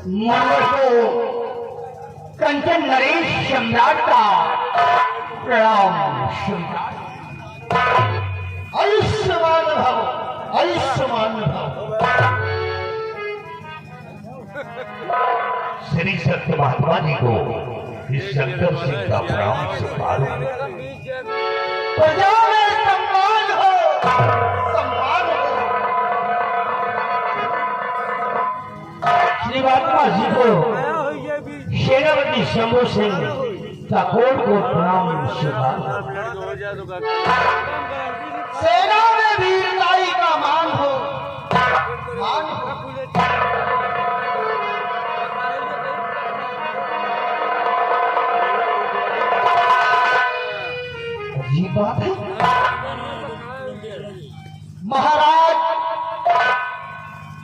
को कंचन नरेश सम्राट का प्रणाम। आयुष्मान भव, आयुष्मान भव। श्री सत्य महात्मा जी को इस शंकर सिंह का प्रणाम स्वीकार। प्रजा में सम्मान हो, सम्मान हो। श्री महात्मा जी को सेनापति शंभू सिंह ठाकुर को प्रणाम स्वीकार। सेना में वीरताई का मान हो, मान हो। ये बात है महाराज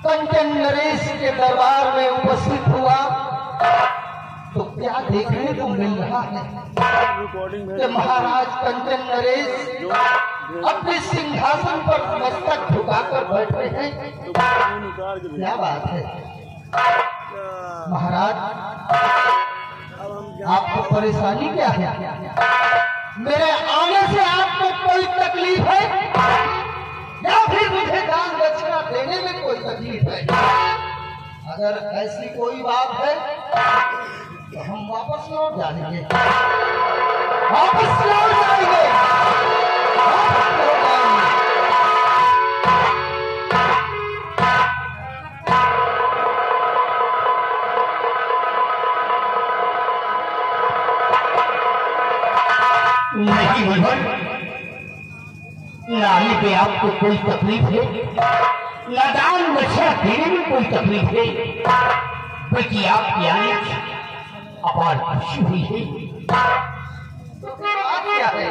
कंचन नरेश के दरबार में उपस्थित हुआ तो क्या देखने को मिल रहा है कि महाराज कंचन नरेश अपने सिंहासन पर मस्तक झुकाकर बैठे हैं। क्या बात है महाराज, आपको परेशानी क्या है? मेरे आने से आपको कोई तकलीफ है या फिर मुझे दान दक्षिणा देने में कोई तकलीफ है? अगर ऐसी कोई बात है तो हम वापस लौट जाएंगे, वापस लौट जाएंगे, वापस लौट जाएंगे। नहीं भगवान, नानी पे आपको कोई तकलीफ है, न दान दक्षिणा देने में कोई तकलीफ है, बल्कि आपके आने की अपार खुशी हुई है। तो बात क्या है?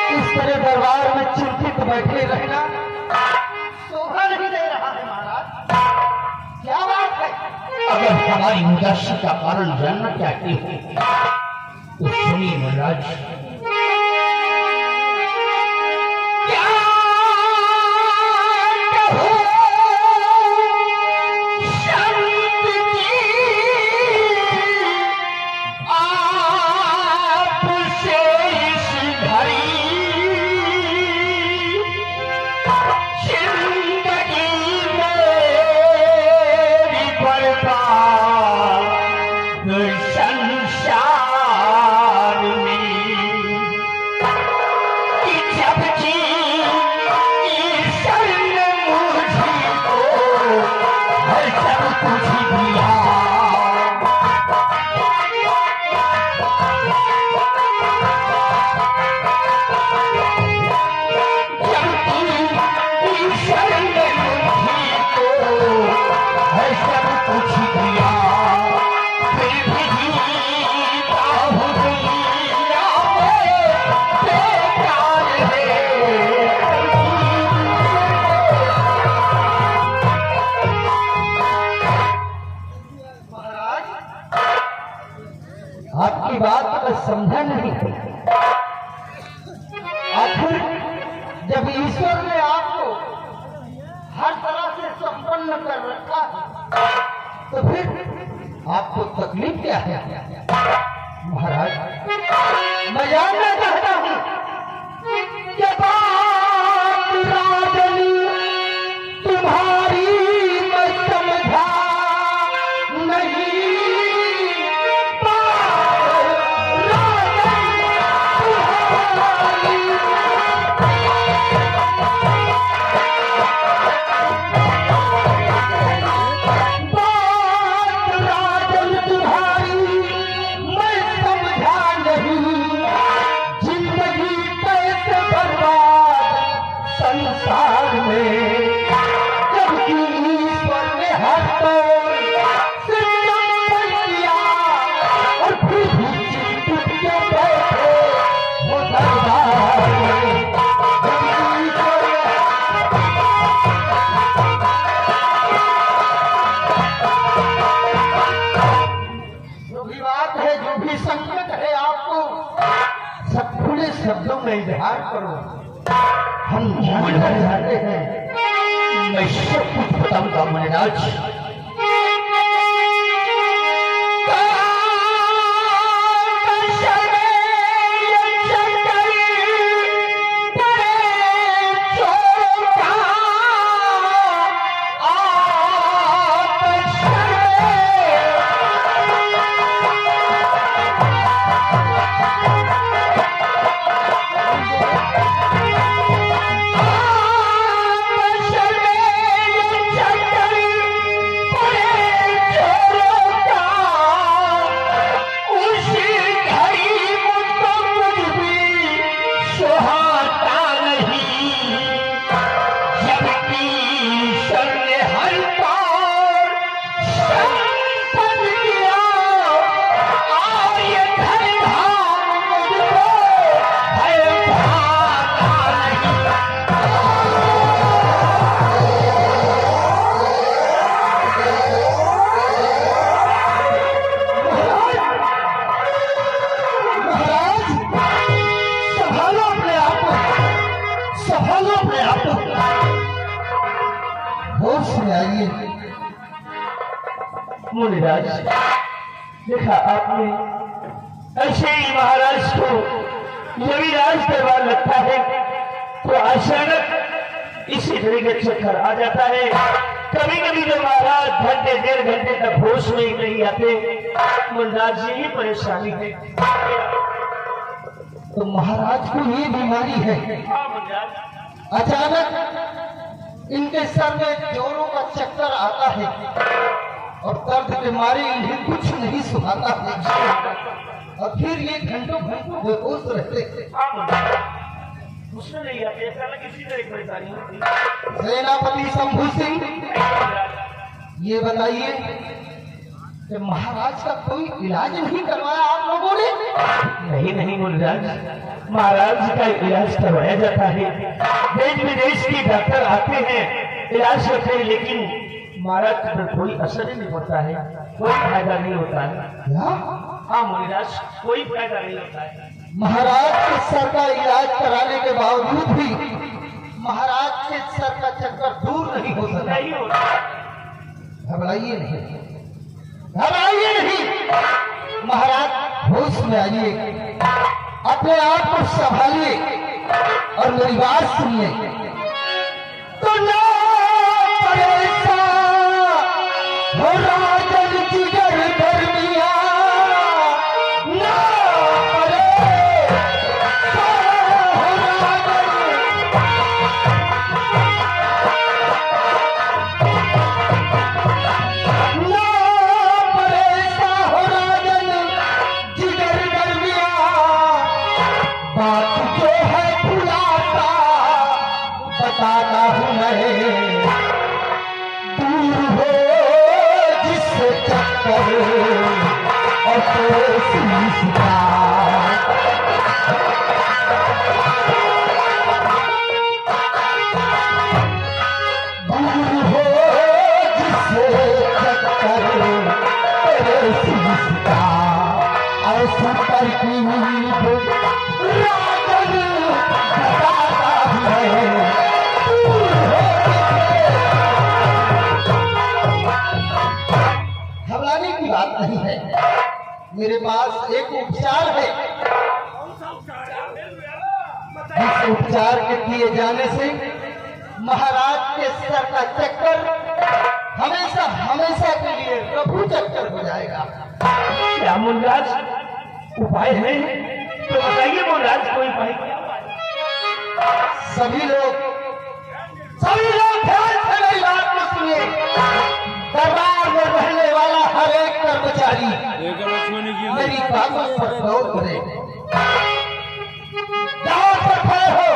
इस तरह दरबार में चिंतित बैठे रहना शोभा नहीं दे रहा है महाराज। क्या बात है? अगर हमारी उदासी का कारण जानना चाहते हो तो सुनिए महाराज। आपकी बात मैं समझा नहीं। आखिर जब ईश्वर ने आपको हर तरह से संपन्न कर रखा तो फिर आपको तकलीफ क्या है? महाराज मैं जानना चाहता हूँ कि बात राजनी तुम्हारी मैं समझा नहीं। शब्दों में इजहार करो, हम जानना चाहते हैं। मैं सब कुछ बताऊंगा महाराज। संभालो अपने आप को, होश में आइए। मुनिराज, देखा आपने, ऐसे ही महाराज को यदि राज दरबार लगता है तो अचानक इसी तरह के चक्कर आ जाता है। कभी कभी तो महाराज घंटे 1.5 घंटे तक होश में ही नहीं आते। मुनिराज जी, ये परेशानी है। तो महाराज को ये बीमारी है, हाँ मुनिराज। अचानक इनके सर में जोरों का चक्कर आता है और दर्द के मारे इन्हें कुछ नहीं सुहाता है और फिर ये घंटों घंटों बेहोश रहते हैं। हाँ मुनिराज, उसमें नहीं आते, ऐसा लगे किसी तरह की परेशानी होती। सेनापति शंभू सिंह, मुनिराज, ये बताइए कि महाराज का कोई इलाज नहीं करवाया आप लोगों ने? नहीं नहीं मुनिराज, महाराज का इलाज करवाया जाता है। देश विदेश के डॉक्टर आते हैं, इलाज करते हैं, लेकिन महाराज पर कोई असर ही नहीं पड़ता है, कोई फायदा नहीं होता है। क्या? हाँ मुनिराज, कोई फायदा नहीं होता है। महाराज के सर का इलाज कराने के बावजूद भी महाराज के सर का चक्कर दूर नहीं हो सका। नहीं होता। घबराइए नहीं, घबराइए नहीं, महाराज होश में आइए, अपने आप को संभालिए और मेरी बात सुनिए। तो ना परेशान हो राजन जिगर धर्मिया, ना परेशान हो राजन, ना परेशान हो राजन जिगर धर्मिया, बात जो है खुलासा बताना हूँ मैं, दूर हो जिससे चक्कर और तो सीखा, दूर हो जिससे चक्कर तेरे सीखा, ऐसी तरकीब राजन बताता है, घबराने की बात नहीं है, मेरे पास एक उपचार है। इस उपचार के किए जाने से महाराज के सर का चक्कर हमेशा हमेशा के लिए प्रभु चक्कर हो जाएगा। क्या मुनिराज उपाय है तो बताइए मुनिराज, कोई उपाय क्या? सभी लोग ध्यान से मेरी बात को सुनिए। दरबार में रहने वाला हर एक कर्मचारी मेरी बातों पर गौर करे। जहां पर खड़े हो,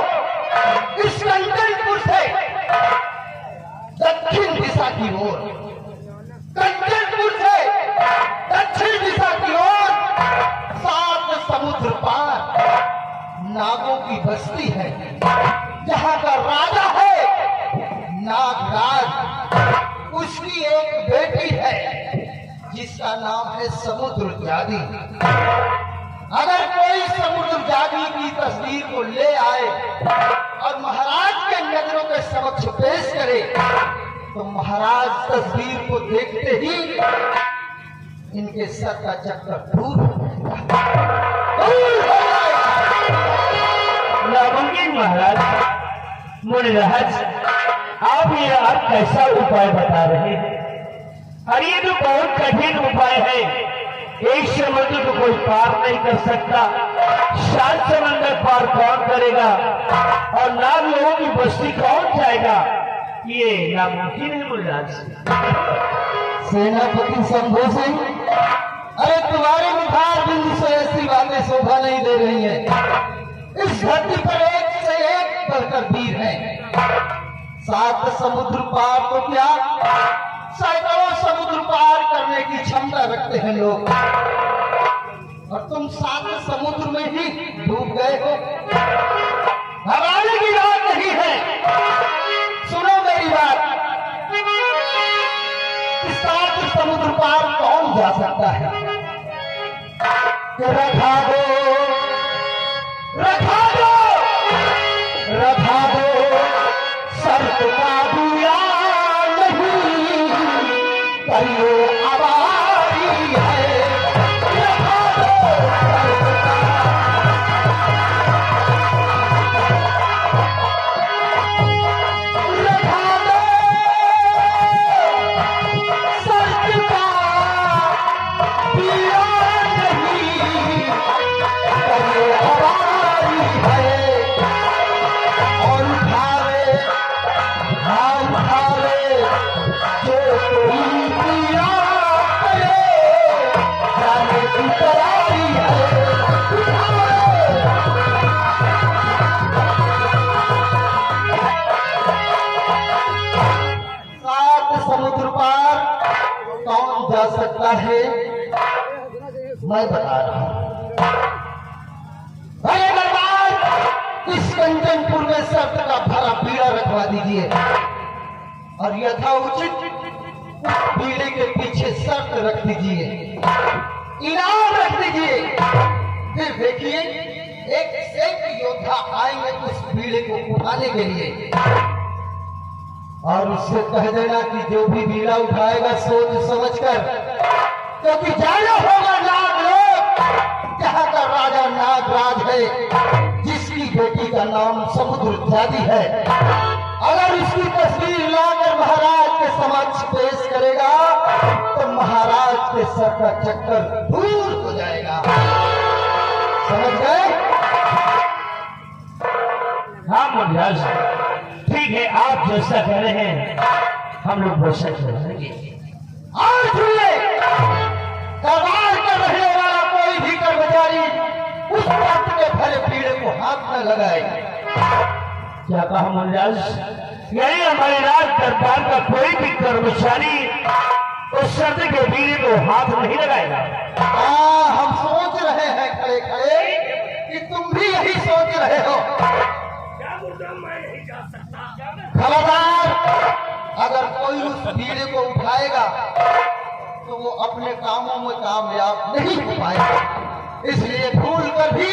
इस कंचनपुर से दक्षिण दिशा की ओर, कंचनपुर से दक्षिण दिशा की ओर 7 समुद्र पार नागों की बस्ती है, जहां का राजा है नागराज, उसकी एक बेटी है जिसका नाम है समुद्र जागी। अगर कोई समुद्र जागी की तस्वीर को ले आए और महाराज के नजरों के समक्ष पेश करे तो महाराज तस्वीर को देखते ही इनके सर का चक्कर दूर हो जाएगा। नामुमकिन महाराज। मुनिराज, आप कैसा उपाय बता रहे हैं? अरे ये तो बहुत कठिन उपाय है। एक समुद्र को कोई पार नहीं कर सकता, 7 समंदर पार कौन करेगा और नाग लोगों की बस्ती कौन जाएगा? ये नामुमकिन है मुनिराज। सेनापति शंभू सिंह, अरे तुम्हारे मुखार बिंदु से ऐसी बातें शोभा नहीं दे रही है। इस धरती पर एक से एक बढ़कर वीर है। 7 समुद्र पार तो क्या, सैकड़ों समुद्र पार करने की क्षमता रखते हैं लोग, और तुम 7 समुद्र में ही डूब गए हो। घबराने की बात नहीं है, सुनो मेरी बात। 7 समुद्र पार कौन जा सकता है? रखा दो, रखा दो, रखा दो सकता है मैं बता रहा हूं। अरे दरबार, इस कंचनपुर में शर्त का भरा पीड़ा रखवा दीजिए और यथाउचित पीड़े के पीछे शर्त रख दीजिए, इनाम रख दीजिए। फिर देखिए एक से एक योद्धा आएंगे उस पीड़े को उठाने के लिए, और उससे कह देना कि जो भी बीड़ा उठाएगा सोच समझकर, क्योंकि जाना होगा नागलोक, जहां का राजा नागराज है, जिसकी बेटी का नाम समुद्र जाति है। अगर उसकी तस्वीर लाकर महाराज के समक्ष पेश करेगा तो महाराज के सर का चक्कर दूर हो जाएगा। समझ गए? हाँ मुनिराज, ठीक है, आप जैसा कह रहे हैं हम लोग वैसा करेंगे। और सुनिए, दरबार का रहने वाला कोई भी कर्मचारी उस वक्त के भरे पीड़े को हाथ न लगाए। क्या कहा मुनिराज? यानी हमारे राज दरबार का कोई भी कर्मचारी उस शर्त के बीड़े को हाथ नहीं लगाएगा। हाँ, हम सोच रहे हैं खड़े खड़े कि तुम भी यही सोच रहे हो। खबरदार, अगर कोई उस बीड़े को उठाएगा तो वो अपने कामों में कामयाब नहीं हो पाएगा। इसलिए भूल कर भी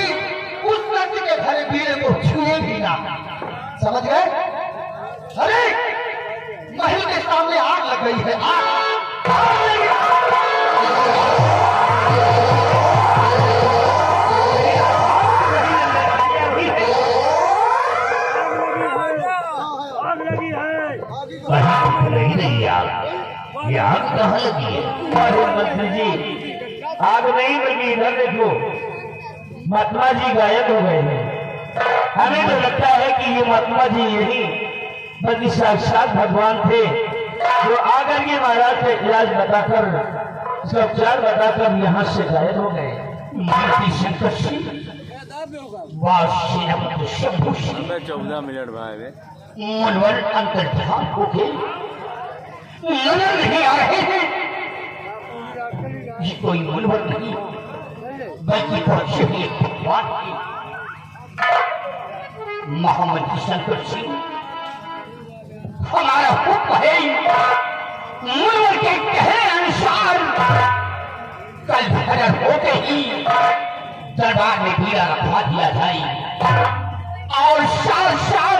उस व्यक्ति के भरे बीड़े को छुए भी ना। समझ गए? अरे महल के सामने आग लग गई है, आग लगी। नहीं आग, ये आग कहाँ लगी है? अरे मंत्री जी, आग नहीं लगी, इधर देखो, महात्मा जी गायब हो गए हैं। हमें तो लगता है कि ये महात्मा जी यही बल्कि साक्षात भगवान थे, जो आकर के महाराज का इलाज बताकर, उसका उपचार बताकर यहाँ से गायब हो गए। शंकर सिंह 14 मिनट भाई मनवर अंतर्धान हो गए, नजर नहीं आ रहे हैं। ये कोई मनवर नहीं बल्कि भगवान मोहम्मद शंकर सिंह। हमारा हुक्म है मनवर के कहे अनुसार कल भजन होते ही दरबार में बीड़ा रखवा दिया जाए और साथ साथ